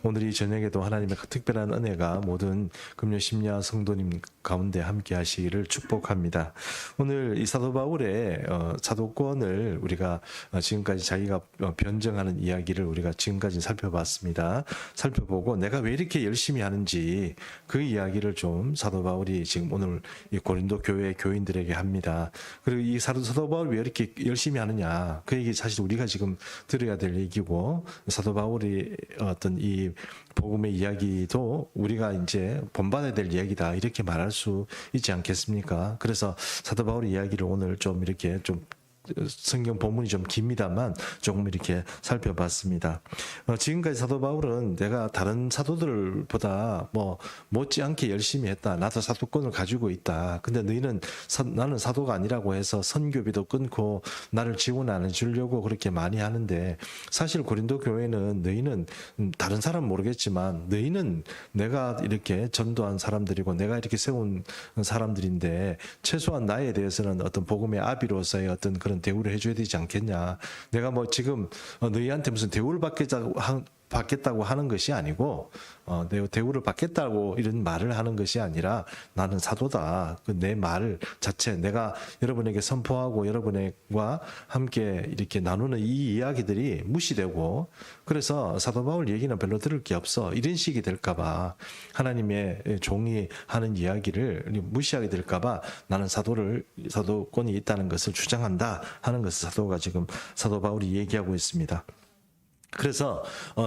오늘 이 저녁에도 하나님의 특별한 은혜가 모든 금요 심야 성도님 가운데 함께 하시기를 축복합니다. 오늘 이 사도 바울의 사도권을 우리가 지금까지 자기가 변증하는 이야기를 우리가 지금까지 살펴봤습니다. 살펴보고 내가 왜 이렇게 열심히 하는지 그 이야기를 좀 사도 바울이 지금 오늘 이 고린도 교회 교인들에게 합니다. 그리고 이 사도 바울이 왜 이렇게 열심히 하느냐, 그 얘기 사실 우리가 지금 들어야 될 얘기고, 사도 바울이 어떤 이 복음의 이야기도 우리가 이제 본받아야 될 이야기다 이렇게 말할 수 있지 않겠습니까? 그래서 사도 바울의 이야기를 오늘 좀 이렇게 좀 성경 본문이 좀 깁니다만 조금 이렇게 살펴봤습니다. 지금까지 사도 바울은 내가 다른 사도들보다 뭐 못지않게 열심히 했다. 나도 사도권을 가지고 있다. 근데 너희는 나는 사도가 아니라고 해서 선교비도 끊고 나를 지원 안 해주려고 그렇게 많이 하는데, 사실 고린도 교회는 너희는 다른 사람은 모르겠지만 너희는 내가 이렇게 전도한 사람들이고 내가 이렇게 세운 사람들인데 최소한 나에 대해서는 어떤 복음의 아비로서의 어떤 그런 대우를 해줘야 되지 않겠냐. 내가 뭐 지금 너희한테 무슨 대우를 받겠다고 하는 것이 아니고, 대우를 받겠다고 이런 말을 하는 것이 아니라 나는 사도다. 내 말 자체, 내가 여러분에게 선포하고 여러분과 함께 이렇게 나누는 이 이야기들이 무시되고, 그래서 사도 바울 얘기는 별로 들을 게 없어. 이런 식이 될까봐, 하나님의 종이 하는 이야기를 무시하게 될까봐 나는 사도권이 있다는 것을 주장한다 하는 것을 사도 바울이 얘기하고 있습니다. 그래서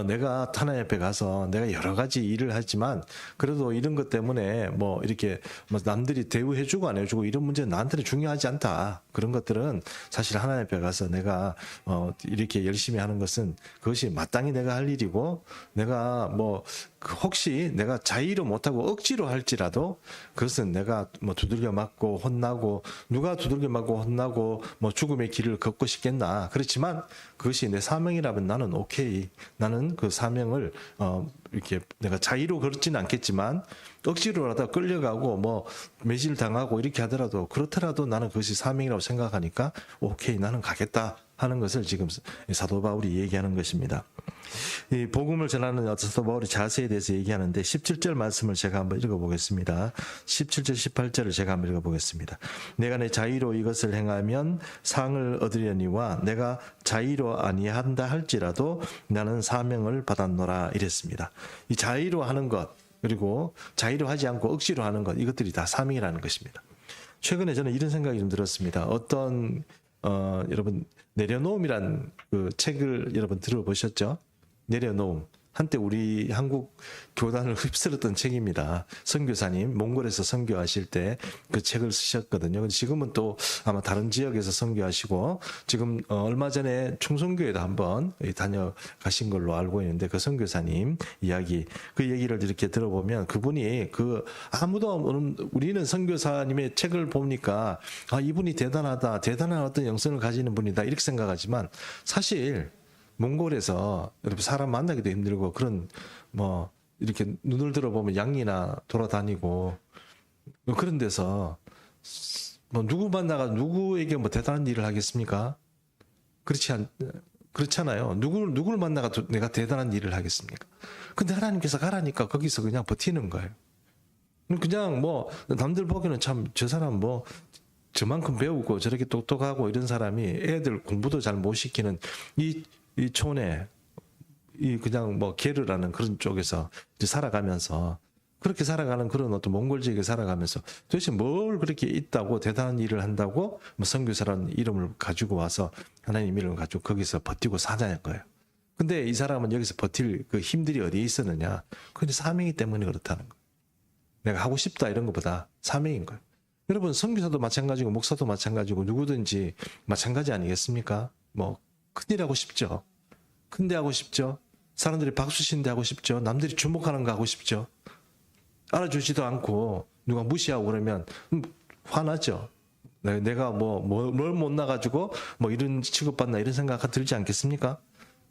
내가 하나님 앞에 가서 내가 여러 가지 일을 하지만 그래도 이런 것 때문에 뭐 이렇게 뭐 남들이 대우해주고 안 해주고 이런 문제는 나한테는 중요하지 않다. 그런 것들은 사실 하나님 앞에 가서 내가 이렇게 열심히 하는 것은 그것이 마땅히 내가 할 일이고, 내가 뭐 혹시 내가 자의로 못하고 억지로 할지라도 그것은 내가 뭐 두들겨 맞고 혼나고, 누가 두들겨 맞고 혼나고 뭐 죽음의 길을 걷고 싶겠나. 그렇지만 그것이 내 사명이라면 나는 오케이. 나는 그 사명을 이렇게 내가 자의로 그렇지는 않겠지만 억지로라도 끌려가고 뭐 매질 당하고 이렇게 하더라도, 그렇더라도 나는 그것이 사명이라고 생각하니까 오케이, 나는 가겠다 하는 것을 지금 사도 바울이 얘기하는 것입니다. 이 복음을 전하는 사도 바울의 자세에 대해서 얘기하는데 17절 말씀을 제가 한번 읽어보겠습니다. 17절 18절을 제가 한번 읽어보겠습니다. 내가 내 자의로 이것을 행하면 상을 얻으려니와 내가 자의로 아니한다 할지라도 나는 사명을 받았노라 이랬습니다. 이 자의로 하는 것, 그리고 자의로 하지 않고 억지로 하는 것, 이것들이 다 사명이라는 것입니다. 최근에 저는 이런 생각이 좀 들었습니다. 어떤 여러분 내려놓음이란 그 책을 여러분 들어보셨죠? 내려놓음. 한때 우리 한국 교단을 휩쓸었던 책입니다. 선교사님 몽골에서 선교하실 때 그 책을 쓰셨거든요. 지금은 또 아마 다른 지역에서 선교하시고, 지금 얼마 전에 충성교회도 한번 다녀가신 걸로 알고 있는데, 그 선교사님 이야기, 그 얘기를 이렇게 들어보면 그분이 우리는 선교사님의 책을 보니까 이분이 대단하다, 대단한 어떤 영성을 가지는 분이다 이렇게 생각하지만, 사실 몽골에서 여러분 사람 만나기도 힘들고, 그런 뭐 이렇게 눈을 들어보면 양이나 돌아다니고 그런 데서 뭐 누구 만나가 누구에게 뭐 대단한 일을 하겠습니까? 그렇잖아요. 누구를 만나가 내가 대단한 일을 하겠습니까? 근데 하나님께서 가라니까 거기서 그냥 버티는 거예요. 그냥 뭐 남들 보기에는 참 저 사람 뭐 저만큼 배우고 저렇게 똑똑하고 이런 사람이 애들 공부도 잘 못 시키는 이 촌에 그냥 뭐 게르라는 그런 쪽에서 이제 살아가면서, 그렇게 살아가는 그런 어떤 몽골 지역에 살아가면서 도대체 뭘 그렇게 있다고 대단한 일을 한다고 뭐 선교사라는 이름을 가지고 와서 하나님 이름을 가지고 거기서 버티고 사자는 거예요. 근데 이 사람은 여기서 버틸 그 힘들이 어디에 있었느냐? 그게 사명이 때문에 그렇다는 거예요. 내가 하고 싶다 이런 것보다 사명인 거예요. 여러분 선교사도 마찬가지고 목사도 마찬가지고 누구든지 마찬가지 아니겠습니까? 뭐 큰일 하고 싶죠. 큰데 하고 싶죠. 사람들이 박수 치는데 하고 싶죠. 남들이 주목하는 거 하고 싶죠. 알아주지도 않고 누가 무시하고 그러면 화나죠. 내가 뭘 못나가지고 뭐 이런 취급받나 이런 생각이 들지 않겠습니까?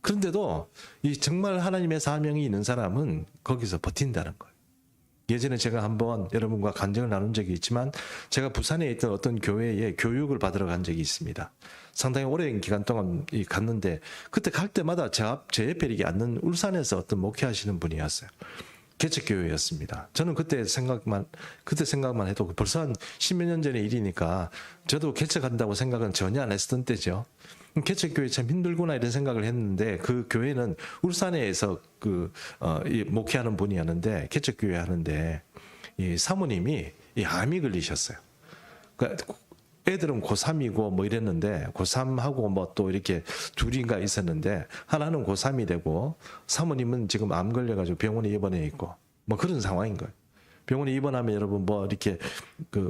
그런데도 이 정말 하나님의 사명이 있는 사람은 거기서 버틴다는 거예요. 예전에 제가 한번 여러분과 간증을 나눈 적이 있지만, 제가 부산에 있던 어떤 교회에 교육을 받으러 간 적이 있습니다. 상당히 오랜 기간 동안 갔는데 그때 갈 때마다 제 옆에 이렇게 앉는 울산에서 어떤 목회하시는 분이었어요. 개척교회였습니다. 저는 그때 생각만 해도 벌써 한 10몇 년 전의 일이니까 저도 개척한다고 생각은 전혀 안 했었던 때죠. 개척교회 참 힘들구나 이런 생각을 했는데 그 교회는 울산에서 이 목회하는 분이었는데 개척교회 하는데 이 사모님이 이 암이 걸리셨어요. 그러니까 애들은 고3이고 뭐 이랬는데 고3하고 뭐 또 이렇게 둘인가 있었는데 하나는 고3이 되고 사모님은 지금 암 걸려가지고 병원에 입원해 있고 뭐 그런 상황인 거예요. 병원에 입원하면 여러분 뭐 이렇게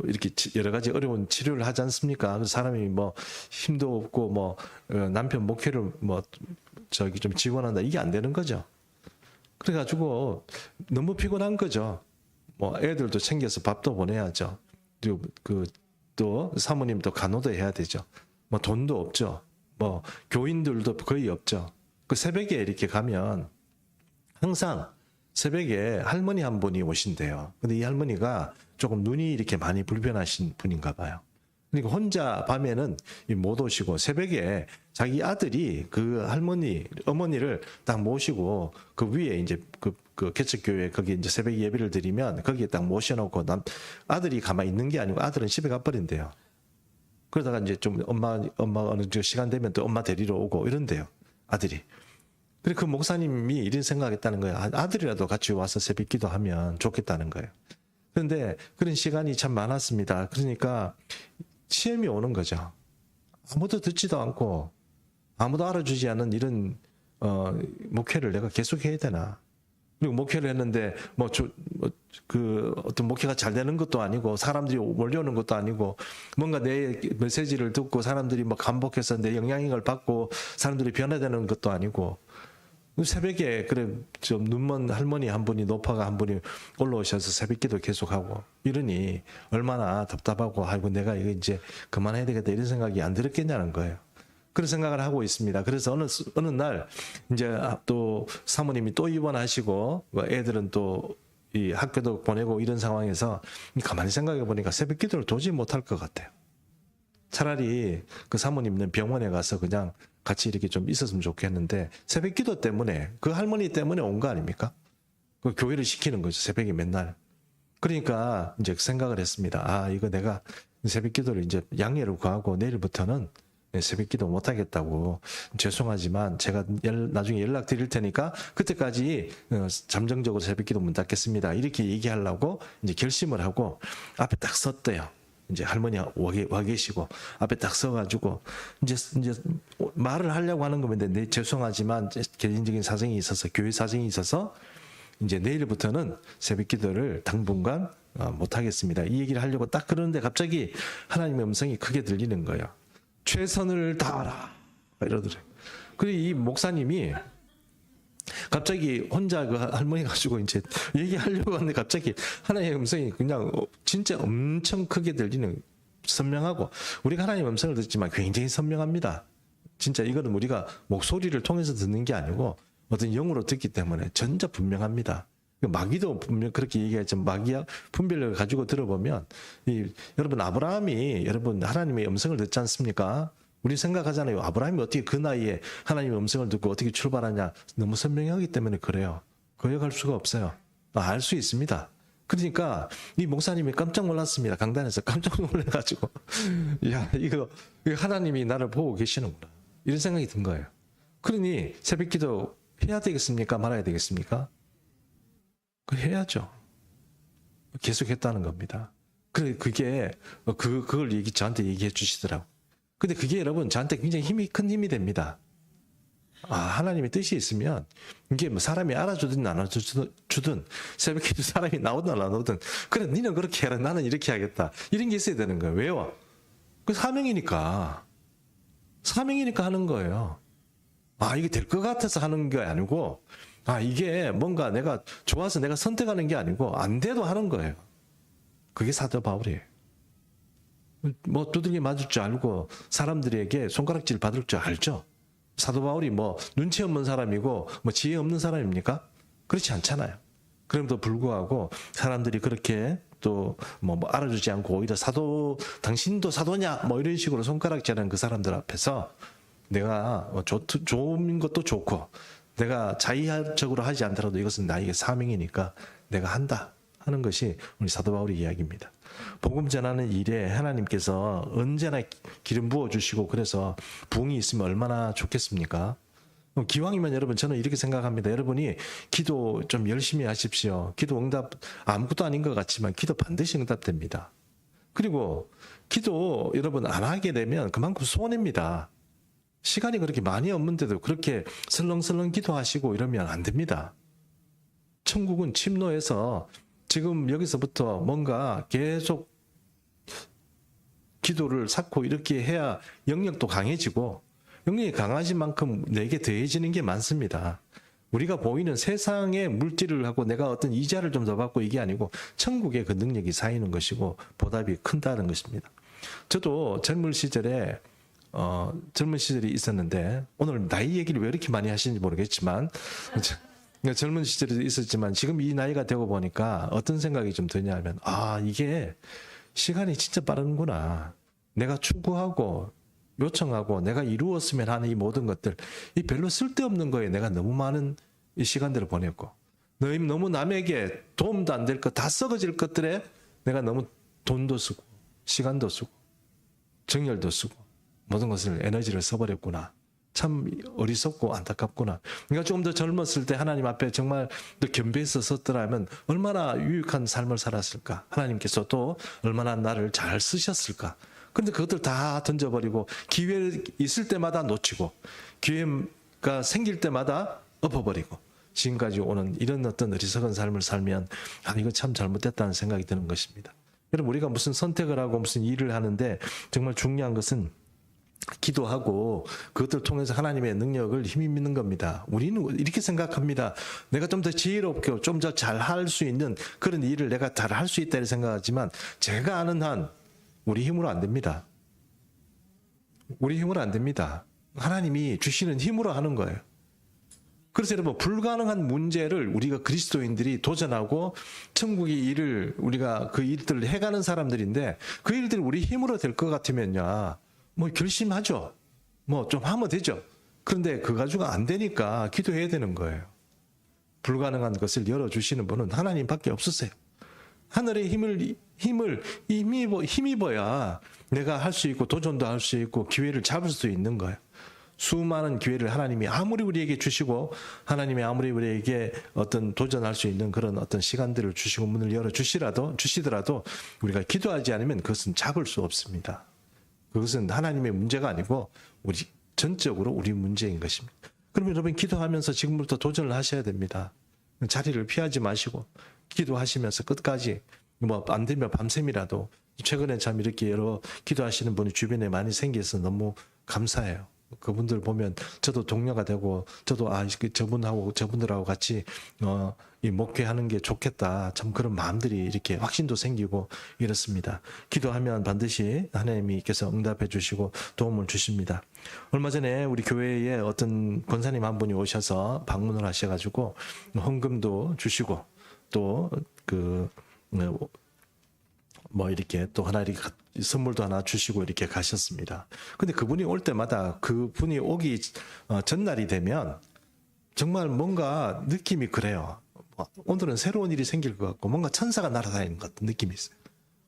이렇게 여러 가지 어려운 치료를 하지 않습니까? 그 사람이 뭐 힘도 없고 뭐 남편 목회를 뭐 좀 지원한다 이게 안 되는 거죠. 그래가지고 너무 피곤한 거죠. 뭐 애들도 챙겨서 밥도 보내야죠. 그리고 또 사모님도 간호도 해야 되죠. 뭐 돈도 없죠. 뭐 교인들도 거의 없죠. 그 새벽에 이렇게 가면 항상 새벽에 할머니 한 분이 오신대요. 근데 이 할머니가 조금 눈이 이렇게 많이 불편하신 분인가 봐요. 그러니까 혼자 밤에는 못 오시고 새벽에 자기 아들이 그 어머니를 딱 모시고 그 위에 이제 그 개척교회 거기 이제 새벽 예배를 드리면 거기에 딱 모셔놓고 아들이 가만히 있는 게 아니고 아들은 집에 가버린대요. 그러다가 이제 좀 엄마 어느 시간 되면 또 엄마 데리러 오고 이런대요. 아들이. 그리고 그 목사님이 이런 생각했다는 거예요. 아들이라도 같이 와서 새벽 기도하면 좋겠다는 거예요. 그런데 그런 시간이 참 많았습니다. 그러니까 시험이 오는 거죠. 아무도 듣지도 않고 아무도 알아주지 않는 이런 목회를 내가 계속 해야 되나? 그리고 목회를 했는데 어떤 목회가 잘 되는 것도 아니고 사람들이 몰려오는 것도 아니고 뭔가 내 메시지를 듣고 사람들이 뭐 감복해서 내 영향력을 받고 사람들이 변화되는 것도 아니고 새벽에 그래 좀 눈먼 할머니 한 분이 노파가 한 분이 올라오셔서 새벽기도 계속하고 이러니 얼마나 답답하고 아이고 내가 이거 이제 그만해야 되겠다 이런 생각이 안 들었겠냐는 거예요. 그런 생각을 하고 있습니다. 그래서 어느 날 이제 또 사모님이 또 입원하시고 애들은 또 이 학교도 보내고 이런 상황에서 가만히 생각해 보니까 새벽기도를 도저히 못할 것 같아요. 차라리 그 사모님은 병원에 가서 그냥 같이 이렇게 좀 있었으면 좋겠는데 새벽기도 때문에 그 할머니 때문에 온 거 아닙니까? 그 교회를 시키는 거죠. 새벽에 맨날. 그러니까 이제 생각을 했습니다. 이거 내가 새벽기도를 이제 양해를 구하고 내일부터는 새벽기도 못하겠다고 죄송하지만 제가 나중에 연락 드릴 테니까 그때까지 잠정적으로 새벽기도 문 닫겠습니다. 이렇게 얘기하려고 이제 결심을 하고 앞에 딱 섰대요. 이제 할머니 와 계시고 앞에 딱 서가지고 이제 말을 하려고 하는 겁니다. 네, 죄송하지만 개인적인 사정이 있어서 교회 사정이 있어서 이제 내일부터는 새벽기도를 당분간 못 하겠습니다. 이 얘기를 하려고 딱 그러는데 갑자기 하나님의 음성이 크게 들리는 거예요. 최선을 다하라 이러더래요. 그리고 이 목사님이 갑자기 혼자 그 할머니 가지고 이제 얘기하려고 하는데 갑자기 하나님의 음성이 그냥 진짜 엄청 크게 들리는 선명하고 우리가 하나님의 음성을 듣지만 굉장히 선명합니다. 진짜 이거는 우리가 목소리를 통해서 듣는 게 아니고 어떤 영으로 듣기 때문에 전혀 분명합니다. 마귀도 분명 그렇게 얘기하지만 마귀와 분별력을 가지고 들어보면 여러분 아브라함이 여러분 하나님의 음성을 듣지 않습니까? 우리 생각하잖아요. 아브라함이 어떻게 그 나이에 하나님의 음성을 듣고 어떻게 출발하냐. 너무 선명하기 때문에 그래요. 거역할 수가 없어요. 알 수 있습니다. 그러니까 이 목사님이 깜짝 놀랐습니다. 강단에서 깜짝 놀라가지고 야 이거 하나님이 나를 보고 계시는구나. 이런 생각이 든 거예요. 그러니 새벽기도 해야 되겠습니까? 말아야 되겠습니까? 해야죠. 계속했다는 겁니다. 그게 그걸 저한테 얘기해 주시더라고. 근데 그게 여러분 저한테 굉장히 큰 힘이 됩니다. 하나님의 뜻이 있으면 이게 뭐 사람이 알아주든 안 알아주든 새벽에도 사람이 나오든 안 나오든 그래 니는 그렇게 해라 나는 이렇게 하겠다 이런 게 있어야 되는 거예요. 왜요? 그 사명이니까 하는 거예요. 이게 될 것 같아서 하는 게 아니고 이게 뭔가 내가 좋아서 내가 선택하는 게 아니고 안 돼도 하는 거예요. 그게 사도 바울이에요. 뭐 두들겨 맞을 줄 알고 사람들에게 손가락질 받을 줄 알죠. 사도 바울이 뭐 눈치 없는 사람이고 뭐 지혜 없는 사람입니까? 그렇지 않잖아요. 그럼에도 불구하고 사람들이 그렇게 아직도 뭐 알아주지 않고 오히려 당신도 사도냐 뭐 이런 식으로 손가락질하는 그 사람들 앞에서 내가 좋은 것도 좋고 내가 자의적으로 하지 않더라도 이것은 나에게 사명이니까 내가 한다 하는 것이 우리 사도 바울의 이야기입니다. 복음 전하는 일에 하나님께서 언제나 기름 부어주시고 그래서 부흥이 있으면 얼마나 좋겠습니까? 기왕이면 여러분 저는 이렇게 생각합니다. 여러분이 기도 좀 열심히 하십시오. 기도 응답 아무것도 아닌 것 같지만 기도 반드시 응답됩니다. 그리고 기도 여러분 안 하게 되면 그만큼 손해입니다. 시간이 그렇게 많이 없는데도 그렇게 설렁설렁 기도하시고 이러면 안 됩니다. 천국은 침노해서 지금 여기서부터 뭔가 계속 기도를 쌓고 이렇게 해야 영역도 강해지고 영역이 강해진 만큼 내게 더해지는 게 많습니다. 우리가 보이는 세상의 물질을 하고 내가 어떤 이자를 좀 더 받고 이게 아니고 천국의 그 능력이 쌓이는 것이고 보답이 큰다는 것입니다. 저도 젊은 시절이 있었는데 오늘 나이 얘기를 왜 이렇게 많이 하시는지 모르겠지만 젊은 시절에도 있었지만 지금 이 나이가 되고 보니까 어떤 생각이 좀 드냐면 이게 시간이 진짜 빠르구나. 내가 추구하고 요청하고 내가 이루었으면 하는 이 모든 것들 이 별로 쓸데없는 거에 내가 너무 많은 이 시간들을 보냈고 너무 남에게 도움도 안 될 것 다 썩어질 것들에 내가 너무 돈도 쓰고 시간도 쓰고 정열도 쓰고 모든 것을 에너지를 써버렸구나. 참 어리석고 안타깝구나. 그러니까 조금 더 젊었을 때 하나님 앞에 정말 더 겸비해서 섰더라면 얼마나 유익한 삶을 살았을까. 하나님께서 또 얼마나 나를 잘 쓰셨을까. 그런데 그것들 다 던져버리고 기회 있을 때마다 놓치고 기회가 생길 때마다 엎어버리고 지금까지 오는 이런 어떤 어리석은 삶을 살면 이거 참 잘못됐다는 생각이 드는 것입니다. 여러분 우리가 무슨 선택을 하고 무슨 일을 하는데 정말 중요한 것은 기도하고 그것들을 통해서 하나님의 능력을 힘입는 겁니다. 우리는 이렇게 생각합니다. 내가 좀 더 지혜롭게 좀 더 잘 할 수 있는 그런 일을 내가 잘 할 수 있다 생각하지만 제가 아는 한 우리 힘으로 안 됩니다. 우리 힘으로 안 됩니다. 하나님이 주시는 힘으로 하는 거예요. 그래서 여러분 불가능한 문제를 우리가 그리스도인들이 도전하고 천국의 일을 우리가 그 일들을 해가는 사람들인데 그 일들이 우리 힘으로 될 것 같으면요. 뭐 결심하죠. 뭐 좀 하면 되죠. 그런데 그 가지고 안 되니까 기도해야 되는 거예요. 불가능한 것을 열어주시는 분은 하나님밖에 없으세요. 하늘의 힘을 힘입어야 내가 할 수 있고 도전도 할 수 있고 기회를 잡을 수 있는 거예요. 수많은 기회를 하나님이 아무리 우리에게 주시고 하나님이 아무리 우리에게 어떤 도전할 수 있는 그런 어떤 시간들을 주시고 문을 열어 주시더라도 우리가 기도하지 않으면 그것은 잡을 수 없습니다. 그것은 하나님의 문제가 아니고 우리 전적으로 우리 문제인 것입니다. 그러면 여러분 기도하면서 지금부터 도전을 하셔야 됩니다. 자리를 피하지 마시고 기도하시면서 끝까지 뭐 안 되면 밤샘이라도 최근에 참 이렇게 여러 기도하시는 분이 주변에 많이 생겨서 너무 감사해요. 그분들 보면 저도 동료가 되고 저도 저분들하고 같이 이 목회하는 게 좋겠다. 참 그런 마음들이 이렇게 확신도 생기고 이렇습니다. 기도하면 반드시 하나님께서 응답해 주시고 도움을 주십니다. 얼마 전에 우리 교회에 어떤 권사님 한 분이 오셔서 방문을 하셔가지고 헌금도 주시고 또 이렇게 또 하나 이렇게 선물도 하나 주시고 이렇게 가셨습니다. 근데 그분이 올 때마다 그분이 오기 전날이 되면 정말 뭔가 느낌이 그래요. 오늘은 새로운 일이 생길 것 같고 뭔가 천사가 날아다니는 것 같은 느낌이 있어요.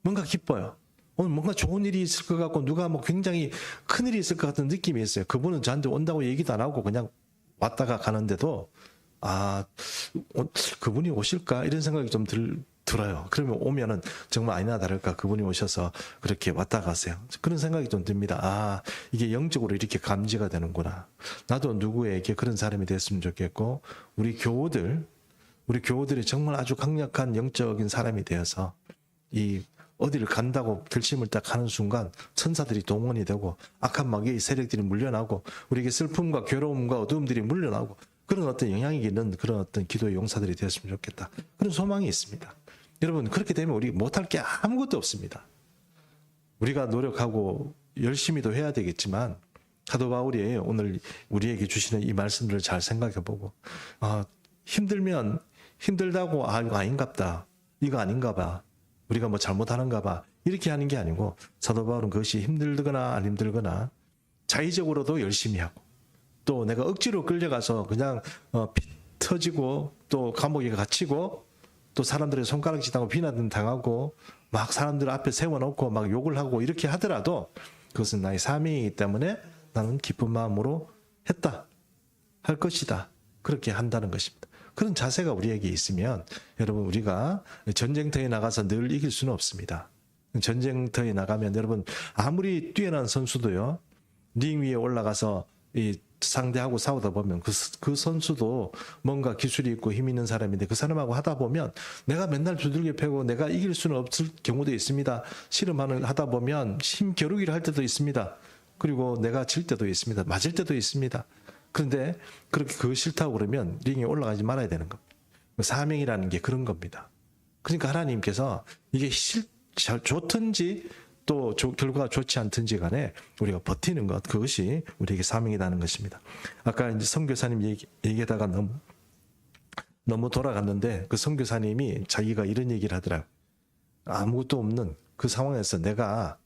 뭔가 기뻐요. 오늘 뭔가 좋은 일이 있을 것 같고 누가 뭐 굉장히 큰 일이 있을 것 같은 느낌이 있어요. 그분은 저한테 온다고 얘기도 안 하고 그냥 왔다가 가는데도 그분이 오실까 이런 생각이 좀 들어요. 그러면 오면은 정말 아니나 다를까 그분이 오셔서 그렇게 왔다 가세요. 그런 생각이 좀 듭니다. 이게 영적으로 이렇게 감지가 되는구나. 나도 누구에게 그런 사람이 됐으면 좋겠고 우리 교우들이 정말 아주 강력한 영적인 사람이 되어서 이 어디를 간다고 결심을 딱 하는 순간 천사들이 동원이 되고 악한 마귀의 세력들이 물려나고 우리에게 슬픔과 괴로움과 어두움들이 물려나고 그런 어떤 영향이 있는 그런 어떤 기도의 용사들이 되었으면 좋겠다. 그런 소망이 있습니다. 여러분 그렇게 되면 우리 못할 게 아무것도 없습니다. 우리가 노력하고 열심히도 해야 되겠지만 사도 바울이 오늘 우리에게 주시는 이 말씀들을 잘 생각해보고 힘들면 힘들다고 이거 아닌갑다. 이거 아닌가 봐. 우리가 뭐 잘못하는가 봐 이렇게 하는 게 아니고 사도 바울은 그것이 힘들거나 안 힘들거나 자의적으로도 열심히 하고 또 내가 억지로 끌려가서 그냥 피 터지고 또 감옥에 갇히고 또 사람들의 손가락질 당하고 비난 당하고 막 사람들 앞에 세워놓고 막 욕을 하고 이렇게 하더라도 그것은 나의 사명이기 때문에 나는 기쁜 마음으로 했다 할 것이다 그렇게 한다는 것입니다. 그런 자세가 우리에게 있으면 여러분 우리가 전쟁터에 나가서 늘 이길 수는 없습니다. 전쟁터에 나가면 여러분 아무리 뛰어난 선수도요 링 위에 올라가서 이 상대하고 싸우다 보면 그 선수도 뭔가 기술이 있고 힘 있는 사람인데 그 사람하고 하다 보면 내가 맨날 두들겨 패고 내가 이길 수는 없을 경우도 있습니다. 씨름하는 하다 보면 힘 겨루기를 할 때도 있습니다. 그리고 내가 질 때도 있습니다. 맞을 때도 있습니다. 그런데 그렇게 그거 싫다고 그러면 링에 올라가지 말아야 되는 겁니다. 사명이라는 게 그런 겁니다. 그러니까 하나님께서 이게 좋든지 또 결과가 좋지 않든지 간에 우리가 버티는 것 그것이 우리에게 사명이라는 것입니다. 아까 이제 선교사님 얘기하다가 너무 돌아갔는데 그 선교사님이 자기가 이런 얘기를 하더라고요. 아무것도 없는 그 상황에서 내가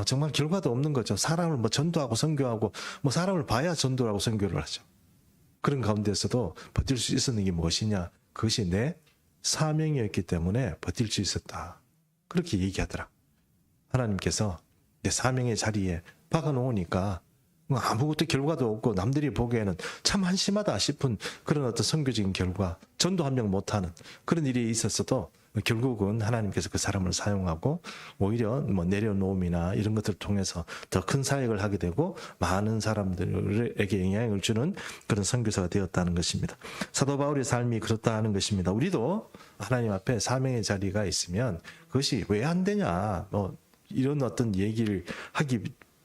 정말 결과도 없는 거죠. 사람을 뭐 전도하고 선교하고 뭐 사람을 봐야 전도를 하고 선교를 하죠. 그런 가운데서도 버틸 수 있었는 게 무엇이냐? 그것이 내 사명이었기 때문에 버틸 수 있었다. 그렇게 얘기하더라. 하나님께서 내 사명의 자리에 박아놓으니까 아무것도 결과도 없고 남들이 보기에는 참 한심하다 싶은 그런 어떤 선교적인 결과, 전도 한 명 못하는 그런 일이 있었어도 결국은 하나님께서 그 사람을 사용하고 오히려 뭐 내려놓음이나 이런 것들을 통해서 더 큰 사역을 하게 되고 많은 사람들에게 영향을 주는 그런 선교사가 되었다는 것입니다. 사도 바울의 삶이 그렇다 하는 것입니다. 우리도 하나님 앞에 사명의 자리가 있으면 그것이 왜 안 되냐 뭐 이런 어떤 얘기를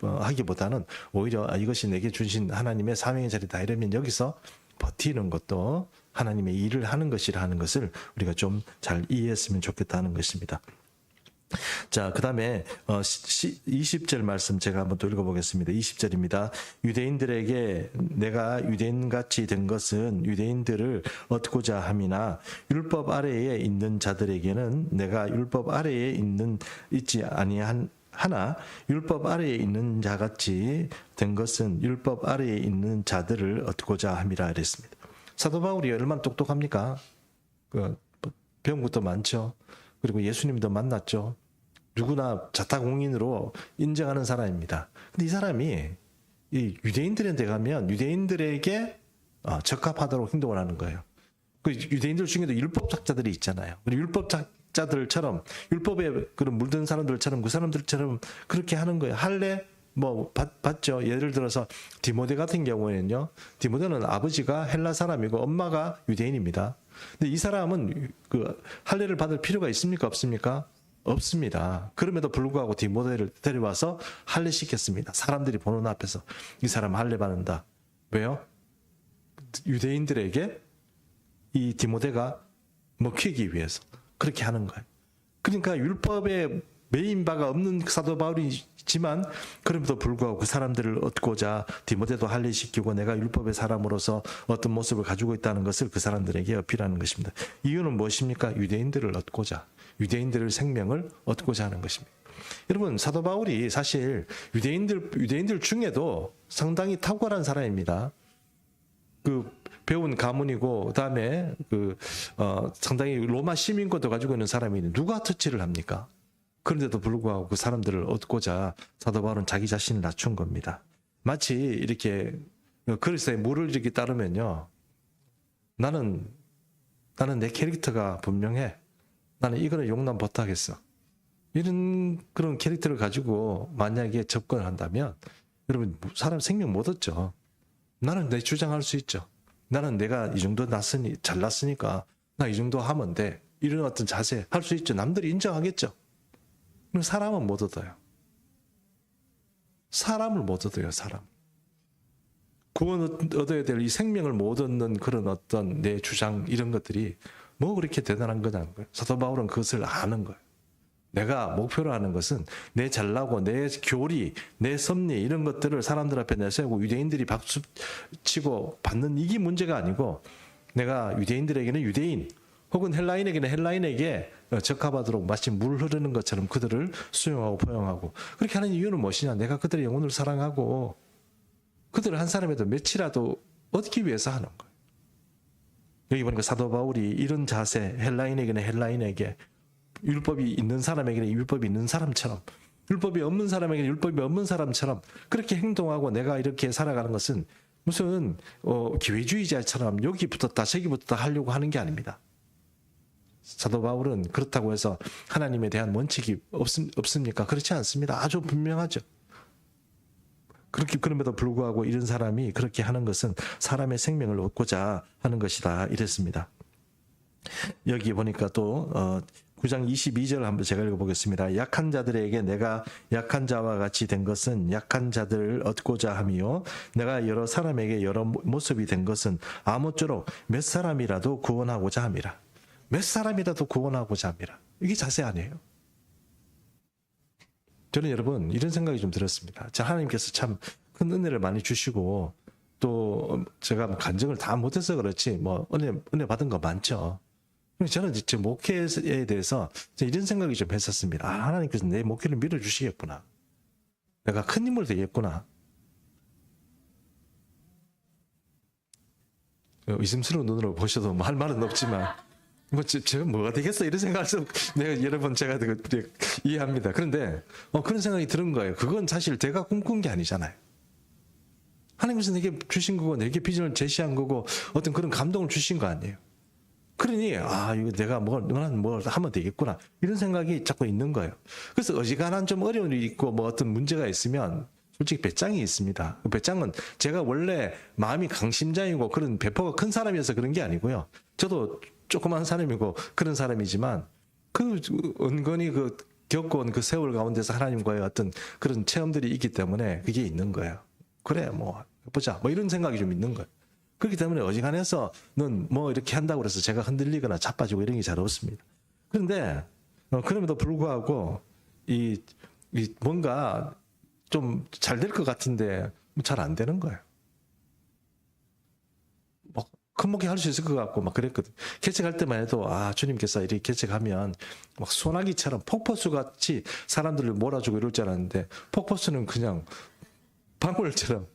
하기보다는 오히려 이것이 내게 주신 하나님의 사명의 자리다 이러면 여기서 버티는 것도 하나님의 일을 하는 것이라 하는 것을 우리가 좀 잘 이해했으면 좋겠다는 것입니다. 자, 그 다음에 20절 말씀 제가 한번 또 읽어보겠습니다. 20절입니다. 유대인들에게 내가 유대인같이 된 것은 유대인들을 얻고자 함이나 율법 아래에 있는 자들에게는 내가 율법 아래에 있지 아니한 하나 율법 아래에 있는 자같이 된 것은 율법 아래에 있는 자들을 얻고자 함이라 그랬습니다. 사도 바울이 얼마나 똑똑합니까? 배운 것도 많죠. 그리고 예수님도 만났죠. 누구나 자타공인으로 인정하는 사람입니다. 근데 이 사람이 이 유대인들한테 가면 유대인들에게 적합하도록 행동을 하는 거예요. 그 유대인들 중에도 율법학자들이 있잖아요. 우리 율법자들처럼 율법에 그런 물든 사람들처럼 그 사람들처럼 그렇게 하는 거예요. 할례 뭐 봤죠. 예를 들어서 디모데 같은 경우에는요. 디모데는 아버지가 헬라 사람이고 엄마가 유대인입니다. 근데 이 사람은 그 할례를 받을 필요가 있습니까? 없습니까? 없습니다. 그럼에도 불구하고 디모데를 데려와서 할례 시켰습니다. 사람들이 보는 앞에서 이 사람 할례 받는다. 왜요? 유대인들에게 이 디모데가 먹히기 위해서 그렇게 하는 거예요. 그러니까 율법에 메인 바가 없는 사도 바울이지만 그럼에도 불구하고 그 사람들을 얻고자 디모데도 할례 시키고 내가 율법의 사람으로서 어떤 모습을 가지고 있다는 것을 그 사람들에게 어필하는 것입니다. 이유는 무엇입니까? 유대인들을 얻고자, 유대인들의 생명을 얻고자 하는 것입니다. 여러분, 사도 바울이 사실 유대인들 중에도 상당히 탁월한 사람입니다. 그 배운 가문이고 그다음에 상당히 로마 시민권도 가지고 있는 사람이 누가 터치를 합니까? 그런데도 불구하고 그 사람들을 얻고자 사도 바울은 자기 자신을 낮춘 겁니다. 마치 이렇게 그리스도의 물을 이렇게 따르면요. 나는 내 캐릭터가 분명해. 나는 이거는 용납 못하겠어. 이런 그런 캐릭터를 가지고 만약에 접근을 한다면 여러분 사람 생명 못 얻죠. 나는 내 주장할 수 있죠. 나는 내가 이 정도 잘났으니까 나 이 정도 하면 돼. 이런 어떤 자세 할 수 있죠. 남들이 인정하겠죠. 사람은 못 얻어요. 사람을 못 얻어요. 사람. 구원 얻어야 될 이 생명을 못 얻는 그런 어떤 내 주장 이런 것들이 뭐 그렇게 대단한 거냐는 거예요. 사도 바울은 그것을 아는 거예요. 내가 목표로 하는 것은 내 잘나고 내 교리, 내 섭리 이런 것들을 사람들 앞에 내세우고 유대인들이 박수치고 받는 이게 문제가 아니고 내가 유대인들에게는 유대인 혹은 헬라인에게는 헬라인에게 적합하도록 마치 물 흐르는 것처럼 그들을 수용하고 포용하고, 그렇게 하는 이유는 무엇이냐? 내가 그들의 영혼을 사랑하고 그들을 한 사람에도 몇이라도 얻기 위해서 하는 거예요. 여기 보니까 사도 바울이 이런 자세, 헬라인에게는 헬라인에게, 율법이 있는 사람에게는 율법이 있는 사람처럼, 율법이 없는 사람에게는 율법이 없는 사람처럼 그렇게 행동하고 내가 이렇게 살아가는 것은 무슨 기회주의자처럼 여기 붙었다 저기 붙었다 하려고 하는 게 아닙니다. 사도 바울은 그렇다고 해서 하나님에 대한 원칙이 없습니까? 그렇지 않습니다. 아주 분명하죠. 그럼에도 불구하고 이런 사람이 그렇게 하는 것은 사람의 생명을 얻고자 하는 것이다, 이랬습니다. 여기 보니까 또 9장 22절 한번 제가 읽어보겠습니다. 약한 자들에게 내가 약한 자와 같이 된 것은 약한 자들을 얻고자 함이요, 내가 여러 사람에게 여러 모습이 된 것은 아무쪼록 몇 사람이라도 구원하고자 함이라. 몇 사람이라도 구원하고자 함이라. 이게 자세 아니에요? 저는 여러분 이런 생각이 좀 들었습니다. 하나님께서 참 큰 은혜를 많이 주시고, 또 제가 간증을 다 못해서 그렇지 뭐 은혜 받은 거 많죠. 저는 제 목회에 대해서 이런 생각이 좀 했었습니다. 하나님께서 내 목회를 밀어주시겠구나. 내가 큰 인물 되겠구나. 의심스러운 눈으로 보셔도 할 말은 없지만 제가 뭐가 되겠어 이런 생각을 내가 여러분 제가 이해합니다. 그런데 그런 생각이 드는 거예요. 그건 사실 내가 꿈꾼 게 아니잖아요. 하나님께서 내게 주신 거고 내게 비전을 제시한 거고 어떤 그런 감동을 주신 거 아니에요. 그러니 이거 내가 뭘 하면 되겠구나 이런 생각이 자꾸 있는 거예요. 그래서 어지간한 좀 어려운 일이 있고 뭐 어떤 문제가 있으면 솔직히 배짱이 있습니다. 배짱은 제가 원래 마음이 강심장이고 그런 배포가 큰 사람이어서 그런 게 아니고요. 저도 조그만 사람이고 그런 사람이지만 은근히 겪어온 그 세월 가운데서 하나님과의 어떤 그런 체험들이 있기 때문에 그게 있는 거예요. 그래 보자 이런 생각이 좀 있는 거예요. 그렇기 때문에 어지간해서는 이렇게 한다고 해서 제가 흔들리거나 자빠지고 이런 게 잘 없습니다. 그런데 그럼에도 불구하고 이 뭔가 좀 잘 될 것 같은데 잘 안 되는 거예요. 큰 목회 할 수 있을 것 같고 막 그랬거든. 개척할 때만 해도 주님께서 이렇게 개척하면 막 소나기처럼 폭포수 같이 사람들을 몰아주고 이럴 줄 알았는데 폭포수는 그냥 방울처럼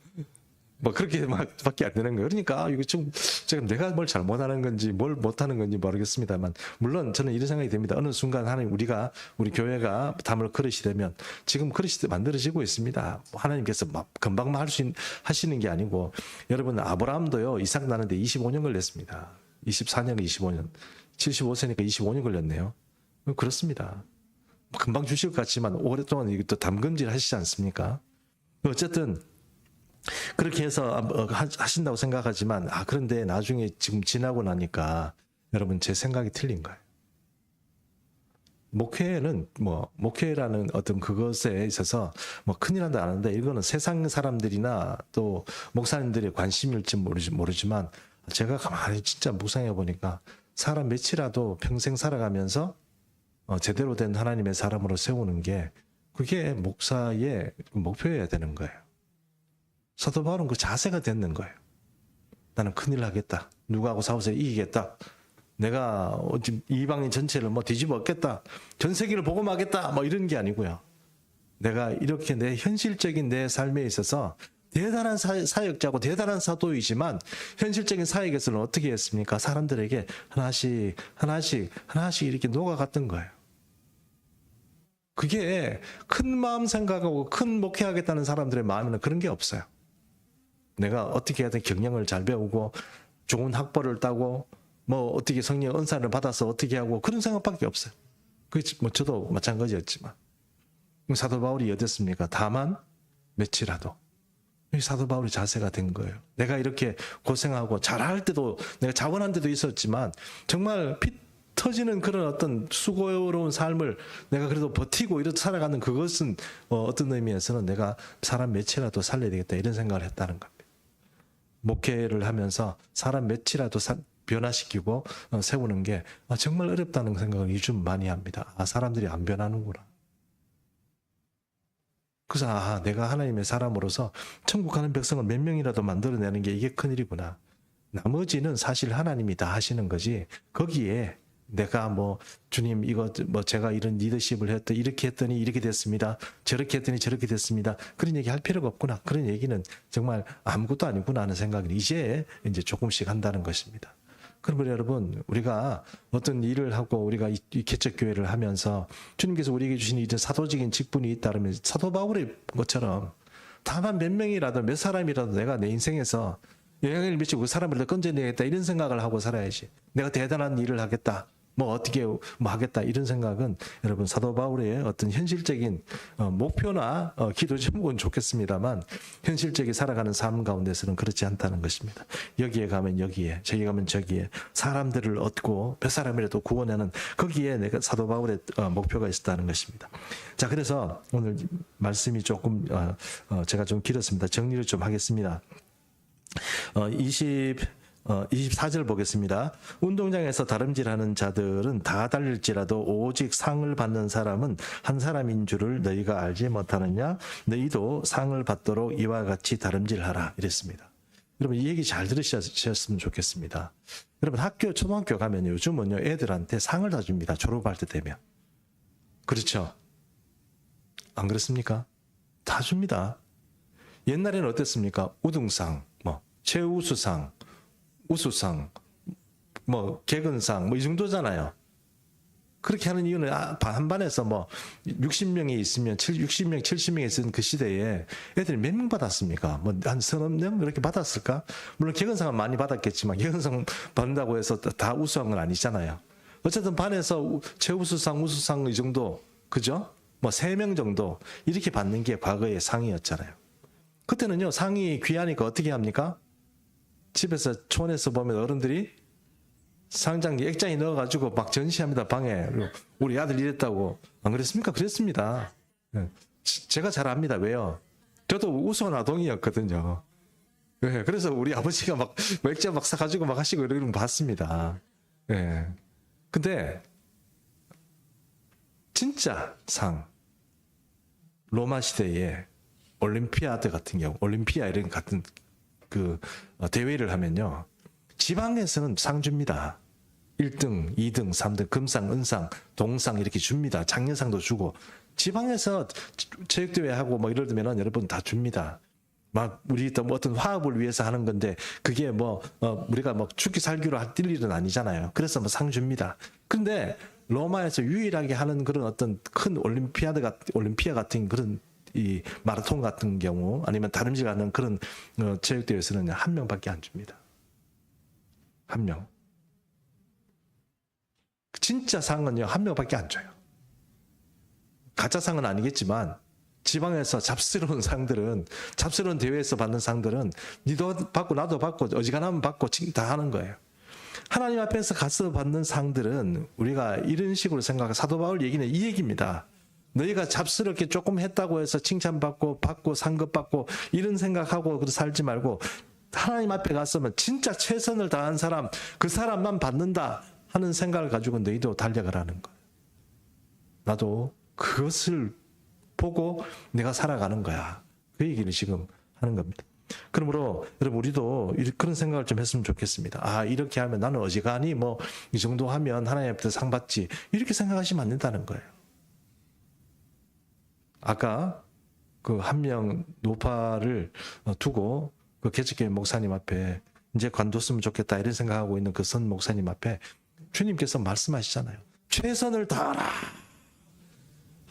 그렇게 밖에 안 되는 거예요. 그러니까 이거 좀 제가 내가 뭘 잘못하는 건지 뭘 못하는 건지 모르겠습니다만, 물론 저는 이런 생각이 듭니다. 어느 순간 하나님 우리 교회가 담을 그릇이 되면, 지금 그릇이 만들어지고 있습니다. 하나님께서 금방만 하시는 게 아니고, 여러분 아브라함도요 이삭 나는데 25년 걸렸습니다. 24년 25년 75세니까 25년 걸렸네요. 그렇습니다. 금방 주실 것 같지만 오랫동안 이것도 담금질 하시지 않습니까? 어쨌든 그렇게 해서 하신다고 생각하지만 그런데 나중에 지금 지나고 나니까 여러분 제 생각이 틀린 거예요. 목회라는 어떤 그것에 있어서 큰일 한다 아는데, 이거는 세상 사람들이나 또 목사님들의 관심일지 모르지만 제가 가만히 진짜 묵상해 보니까 사람 몇이라도 평생 살아가면서 제대로 된 하나님의 사람으로 세우는 게 그게 목사의 목표여야 되는 거예요. 사도 바울은 그 자세가 됐는 거예요. 나는 큰일 하겠다. 누구하고 싸워서 이기겠다. 내가 이방인 전체를 뒤집어 엎겠다. 전 세계를 복음하겠다. 이런 게 아니고요. 내가 이렇게 내 현실적인 내 삶에 있어서 대단한 사역자고 대단한 사도이지만 현실적인 사역에서는 어떻게 했습니까? 사람들에게 하나씩 이렇게 녹아갔던 거예요. 그게 큰 마음 생각하고 큰 목회하겠다는 사람들의 마음에는 그런 게 없어요. 내가 어떻게 하든 경영을 잘 배우고 좋은 학벌을 따고 어떻게 성령 은사를 받아서 어떻게 하고 그런 생각밖에 없어요. 그게 저도 마찬가지였지만. 사도 바울이 어땠습니까? 다만 몇이라도. 사도 바울의 자세가 된 거예요. 내가 이렇게 고생하고 잘할 때도 내가 자원한 때도 있었지만 정말 피 터지는 그런 어떤 수고로운 삶을 내가 그래도 버티고 이렇게 살아가는 그것은 어떤 의미에서는 내가 사람 몇이라도 살려야 되겠다 이런 생각을 했다는 겁니다. 목회를 하면서 사람 몇이라도 변화시키고 세우는 게 정말 어렵다는 생각을 요즘 많이 합니다. 사람들이 안 변하는구나. 그래서 내가 하나님의 사람으로서 천국 가는 백성을 몇 명이라도 만들어내는 게 이게 큰일이구나. 나머지는 사실 하나님이 다 하시는 거지 거기에 내가 뭐 주님 이거 뭐 제가 이런 리더십을 했더 이렇게 했더니 이렇게 됐습니다. 저렇게 했더니 저렇게 됐습니다. 그런 얘기 할 필요가 없구나. 그런 얘기는 정말 아무것도 아니구나 하는 생각을 이제 조금씩 한다는 것입니다. 그러면 여러분, 우리가 어떤 일을 하고 우리가 이 개척교회를 하면서 주님께서 우리에게 주신 이런 사도적인 직분이 있다면 사도 바울의 것처럼 다만 몇 명이라도 몇 사람이라도 내가 내 인생에서 영향을 미치고 그 사람을 더 건져내겠다 이런 생각을 하고 살아야지. 내가 대단한 일을 하겠다. 뭐 어떻게 뭐 하겠다 이런 생각은 여러분 사도 바울의 어떤 현실적인 목표나 기도 제목은 좋겠습니다만 현실적인 살아가는 삶 가운데서는 그렇지 않다는 것입니다. 여기에 가면 여기에, 저기 가면 저기에 사람들을 얻고 몇 사람이라도 구원하는 거기에 내가 사도 바울의 목표가 있었다는 것입니다. 자, 그래서 오늘 말씀이 조금 제가 좀 길었습니다. 정리를 좀 하겠습니다. 24절 보겠습니다. 운동장에서 다름질하는 자들은 다 달릴지라도 오직 상을 받는 사람은 한 사람인 줄을 너희가 알지 못하느냐? 너희도 상을 받도록 이와 같이 다름질하라 이랬습니다. 여러분 이 얘기 잘 들으셨으면 좋겠습니다. 여러분 학교 초등학교 가면 요즘은요 애들한테 상을 다 줍니다. 졸업할 때 되면. 그렇죠? 안 그렇습니까? 다 줍니다. 옛날에는 어땠습니까? 우등상, 뭐 최우수상, 우수상, 뭐 개근상, 뭐 이 정도잖아요. 그렇게 하는 이유는 한 반에서 뭐 60명이 있으면 60명, 70명이 있은 그 시대에 애들이 몇 명 받았습니까? 뭐 한 서너 명 이렇게 받았을까? 물론 개근상은 많이 받았겠지만 개근상 받는다고 해서 다 우수한 건 아니잖아요. 어쨌든 반에서 최우수상, 우수상 이 정도, 그죠? 뭐 3명 정도 이렇게 받는 게 과거의 상이었잖아요. 그때는요 상이 귀하니까 어떻게 합니까? 집에서 촌에서 보면 어른들이 상장기 액장에 넣어가지고 막 전시합니다. 방에. 우리 아들 이랬다고. 안 그랬습니까? 그랬습니다. 제가 잘 압니다. 왜요? 저도 우수한 아동이었거든요. 그래서 우리 아버지가 막 액자 막 사가지고 막 하시고 이러는 거 봤습니다. 근데 진짜 상 로마 시대에 올림피아드 같은 경우, 올림피아 이런 같은 그 대회를 하면요 지방에서는 상 줍니다. 1등, 2등, 3등, 금상, 은상, 동상 이렇게 줍니다. 장려상도 주고 지방에서 체육대회 하고 뭐 이러면은 여러분 다 줍니다. 막 우리 또 뭐 어떤 화합을 위해서 하는 건데 그게 뭐 우리가 뭐 죽기 살기로 뛸 일은 아니잖아요. 그래서 뭐 상 줍니다. 근데 로마에서 유일하게 하는 그런 어떤 큰 올림피아 같은 그런 이 마라톤 같은 경우 아니면 다름질 하는 그런 체육대회에서는 한 명밖에 안 줍니다. 한 명. 진짜 상은요 한 명밖에 안 줘요. 가짜 상은 아니겠지만 지방에서 잡스러운 상들은 잡스러운 대회에서 받는 상들은 니도 받고 나도 받고 어지간하면 받고 다 하는 거예요. 하나님 앞에서 가서 받는 상들은 우리가 이런 식으로 생각하고 사도 바울 얘기는 이 얘기입니다. 너희가 잡스럽게 조금 했다고 해서 칭찬받고 상급받고 이런 생각하고 살지 말고 하나님 앞에 갔으면 진짜 최선을 다한 사람 그 사람만 받는다 하는 생각을 가지고 너희도 달려가라는 거예요. 나도 그것을 보고 내가 살아가는 거야. 그 얘기를 지금 하는 겁니다. 그러므로 여러분 우리도 그런 생각을 좀 했으면 좋겠습니다. 이렇게 하면 나는 어지간히 뭐 이 정도 하면 하나님 앞에서 상 받지 이렇게 생각하시면 안 된다는 거예요. 아까 그 한 명 노파를 두고 그 개척교회 목사님 앞에 이제 관뒀으면 좋겠다 이런 생각하고 있는 그 선 목사님 앞에 주님께서 말씀하시잖아요. 최선을 다하라.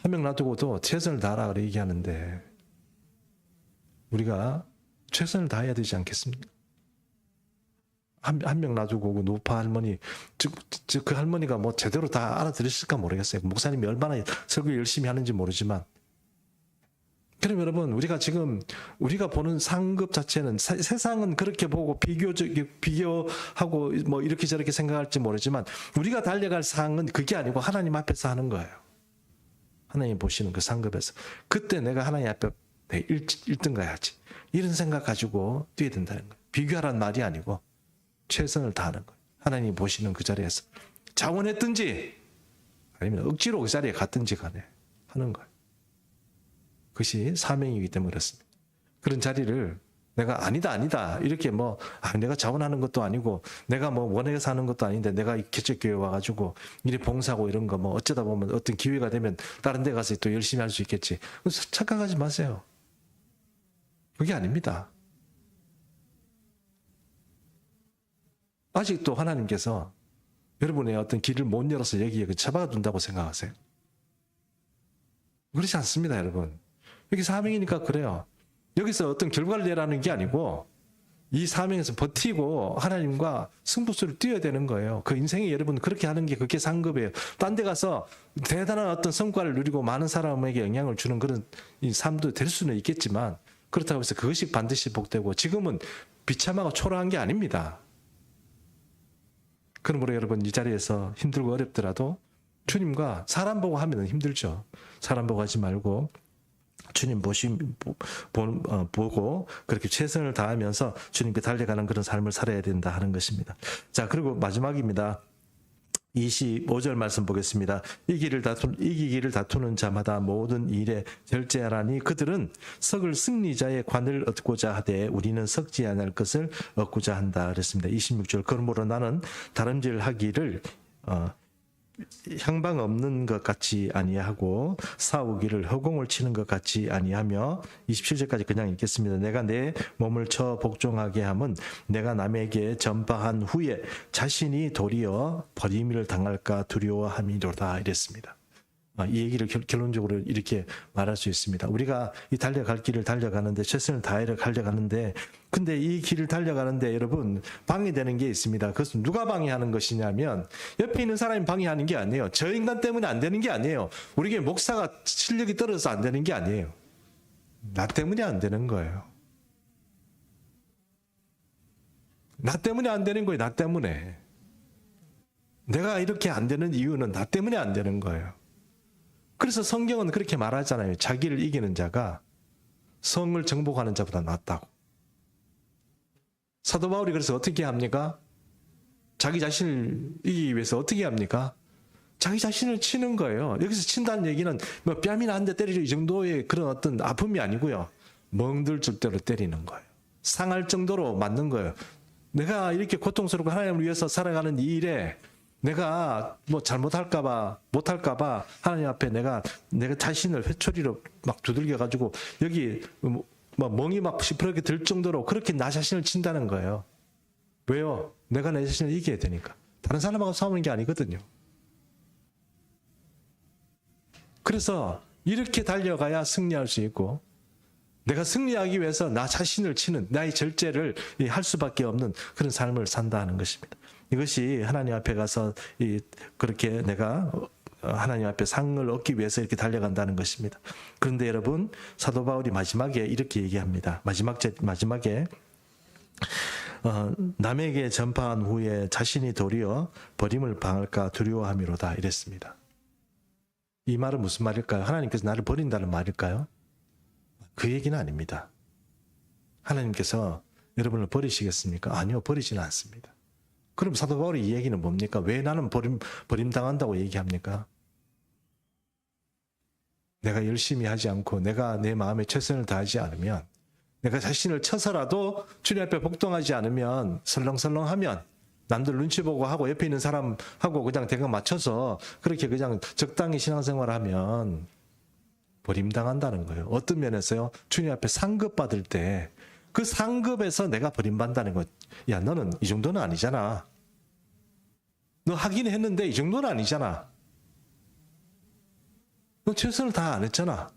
한 명 놔두고도 최선을 다하라 그렇게 얘기하는데 우리가 최선을 다해야 되지 않겠습니까? 한 명 놔두고 그 노파 할머니 그 할머니가 뭐 제대로 다 알아들으실까 모르겠어요. 목사님이 얼마나 설교 열심히 하는지 모르지만 그럼 여러분 우리가 지금 우리가 보는 상급 자체는 세상은 그렇게 보고 비교하고 뭐 이렇게 저렇게 생각할지 모르지만 우리가 달려갈 상은 그게 아니고 하나님 앞에서 하는 거예요. 하나님 보시는 그 상급에서 그때 내가 하나님 앞에 1등 가야지 이런 생각 가지고 뛰어야 된다는 거예요. 비교하라는 말이 아니고 최선을 다하는 거예요. 하나님 보시는 그 자리에서 자원했든지 아니면 억지로 그 자리에 갔든지 간에 하는 거예요. 그것이 사명이기 때문에 그렇습니다. 그런 자리를 내가 아니다 이렇게 뭐 내가 자원하는 것도 아니고 내가 뭐 원해서 하는 것도 아닌데 내가 이 개척교회 와가지고 이래 봉사하고 이런 거 뭐 어쩌다 보면 어떤 기회가 되면 다른 데 가서 또 열심히 할 수 있겠지. 그래서 착각하지 마세요. 그게 아닙니다. 아직도 하나님께서 여러분의 어떤 길을 못 열어서 여기에 잡아둔다고 생각하세요? 그렇지 않습니다, 여러분. 여기 사명이니까 그래요. 여기서 어떤 결과를 내라는 게 아니고 이 사명에서 버티고 하나님과 승부수를 뛰어야 되는 거예요. 그 인생에 여러분 그렇게 하는 게 그게 상급이에요. 딴 데 가서 대단한 어떤 성과를 누리고 많은 사람에게 영향을 주는 그런 이 삶도 될 수는 있겠지만 그렇다고 해서 그것이 반드시 복되고 지금은 비참하고 초라한 게 아닙니다. 그러므로 여러분 이 자리에서 힘들고 어렵더라도 주님과 사람 보고 하면 힘들죠. 사람 보고 하지 말고 주님 보고 그렇게 최선을 다하면서 주님께 달려가는 그런 삶을 살아야 된다 하는 것입니다. 자, 그리고 마지막입니다. 25절 말씀 보겠습니다. 이기기를 다투는 자마다 모든 일에 절제하라니 그들은 썩을 승리자의 관을 얻고자 하되 우리는 썩지 않을 것을 얻고자 한다 그랬습니다. 26절 그러므로 나는 다름질하기를 향방 없는 것 같이 아니하고 싸우기를 허공을 치는 것 같이 아니하며 27절까지 그냥 읽겠습니다. 내가 내 몸을 쳐 복종하게 함은 내가 남에게 전파한 후에 자신이 도리어 버림을 당할까 두려워함이로다 이랬습니다. 이 얘기를 결론적으로 이렇게 말할 수 있습니다. 우리가 이 달려갈 길을 달려가는데 최선을 다해 달려가는데 근데 이 길을 달려가는데 여러분 방해되는 게 있습니다. 그것은 누가 방해하는 것이냐면 옆에 있는 사람이 방해하는 게 아니에요. 저 인간 때문에 안 되는 게 아니에요. 우리 교회 목사가 실력이 떨어져서 안 되는 게 아니에요. 나 때문에 안 되는 거예요. 나 때문에 안 되는 거예요. 나 때문에. 내가 이렇게 안 되는 이유는 나 때문에 안 되는 거예요. 그래서 성경은 그렇게 말하잖아요. 자기를 이기는 자가 성을 정복하는 자보다 낫다고. 사도 바울이 그래서 어떻게 합니까? 자기 자신을 이기기 위해서 어떻게 합니까? 자기 자신을 치는 거예요. 여기서 친다는 얘기는 뭐 뺨이나 한 대 때리려 이 정도의 그런 어떤 아픔이 아니고요. 멍들줄 대로 때리는 거예요. 상할 정도로 맞는 거예요. 내가 이렇게 고통스럽고 하나님을 위해서 살아가는 이 일에 내가 뭐 잘못할까봐 못할까봐 하나님 앞에 내가 자신을 회초리로 막 두들겨가지고 여기 뭐 멍이 막 시퍼렇게 들 정도로 그렇게 나 자신을 친다는 거예요. 왜요? 내가 내 자신을 이겨야 되니까. 다른 사람하고 싸우는 게 아니거든요. 그래서 이렇게 달려가야 승리할 수 있고 내가 승리하기 위해서 나 자신을 치는 나의 절제를 할 수밖에 없는 그런 삶을 산다는 것입니다. 이것이 하나님 앞에 가서 그렇게 내가 하나님 앞에 상을 얻기 위해서 이렇게 달려간다는 것입니다. 그런데 여러분 사도 바울이 마지막에 이렇게 얘기합니다. 마지막에 남에게 전파한 후에 자신이 도리어 버림을 당할까 두려워함이로다 이랬습니다. 이 말은 무슨 말일까요? 하나님께서 나를 버린다는 말일까요? 그 얘기는 아닙니다. 하나님께서 여러분을 버리시겠습니까? 아니요, 버리지는 않습니다. 그럼 사도 바울의 이 얘기는 뭡니까? 왜 나는 버림당한다고 얘기합니까? 내가 열심히 하지 않고 내가 내 마음에 최선을 다하지 않으면 내가 자신을 쳐서라도 주님 앞에 복종하지 않으면 설렁설렁하면 남들 눈치 보고 하고 옆에 있는 사람하고 그냥 대강 맞춰서 그렇게 그냥 적당히 신앙생활을 하면 버림당한다는 거예요. 어떤 면에서요? 주님 앞에 상급 받을 때 그 상급에서 내가 버림받는다는 것. 야, 너는 이 정도는 아니잖아. 너 하긴 했는데 이 정도는 아니잖아. 너 최선을 다 안 했잖아.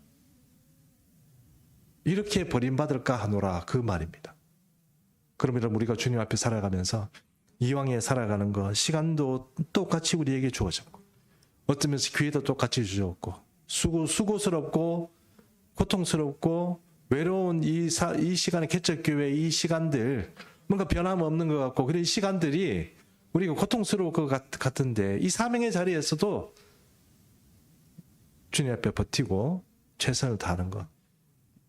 이렇게 버림받을까 하노라 그 말입니다. 그러면 우리가 주님 앞에 살아가면서 이왕에 살아가는 거 시간도 똑같이 우리에게 주어졌고 어떤 면에서 기회도 똑같이 주어졌고 수고스럽고 고통스럽고 외로운 이 시간의 개척교회 이 시간들 뭔가 변함없는 것 같고 그런 시간들이 우리가 고통스러울 것 같은데 이 사명의 자리에서도 주님 앞에 버티고 최선을 다하는 것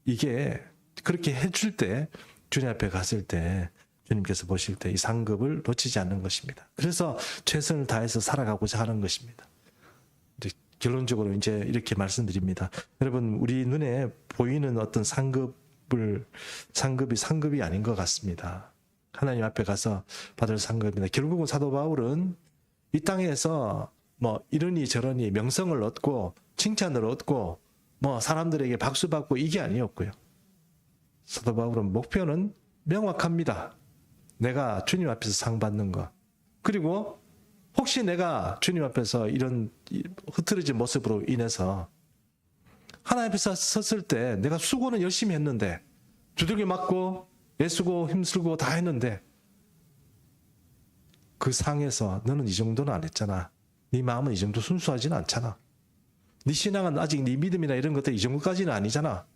이게 그렇게 해줄 때 주님 앞에 갔을 때 주님께서 보실 때 이 상급을 놓치지 않는 것입니다. 그래서 최선을 다해서 살아가고자 하는 것입니다. 결론적으로 이제 이렇게 말씀드립니다. 여러분 우리 눈에 보이는 어떤 상급 상급이 아닌 것 같습니다. 하나님 앞에 가서 받을 상급입니다. 결국은 사도 바울은 이 땅에서 뭐 이러니 저러니 명성을 얻고 칭찬을 얻고 뭐 사람들에게 박수 받고 이게 아니었고요. 사도 바울은 목표는 명확합니다. 내가 주님 앞에서 상 받는 거. 그리고 혹시 내가 주님 앞에서 이런 흐트러진 모습으로 인해서 하나님 앞에 섰을 때 내가 수고는 열심히 했는데 두들겨 맞고 애쓰고 힘쓰고 다 했는데 그 상에서 너는 이 정도는 안 했잖아. 네 마음은 이 정도 순수하지는 않잖아. 네 신앙은 아직 네 믿음이나 이런 것들 이 정도까지는 아니잖아.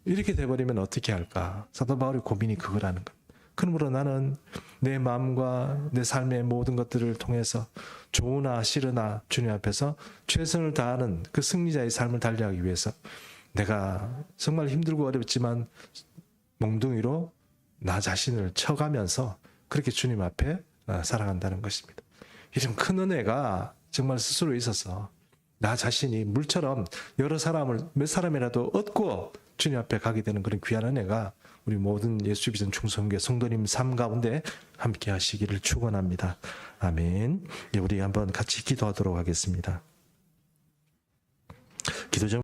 이렇게 돼버리면 어떻게 할까? 사도 바울의 고민이 그거라는 것. 그러므로 나는 내 마음과 내 삶의 모든 것들을 통해서 좋으나 싫으나 주님 앞에서 최선을 다하는 그 승리자의 삶을 달리하기 위해서 내가 정말 힘들고 어렵지만 몽둥이로 나 자신을 쳐가면서 그렇게 주님 앞에 살아간다는 것입니다. 이런 큰 은혜가 정말 스스로 있어서 나 자신이 물처럼 여러 사람을 몇 사람이라도 얻고 주님 앞에 가게 되는 그런 귀한 은혜가 우리 모든 예수 비전 충성교회 성도님 삶 가운데 함께 하시기를 축원합니다. 아멘. 우리 한번 같이 기도하도록 하겠습니다. 기도 좀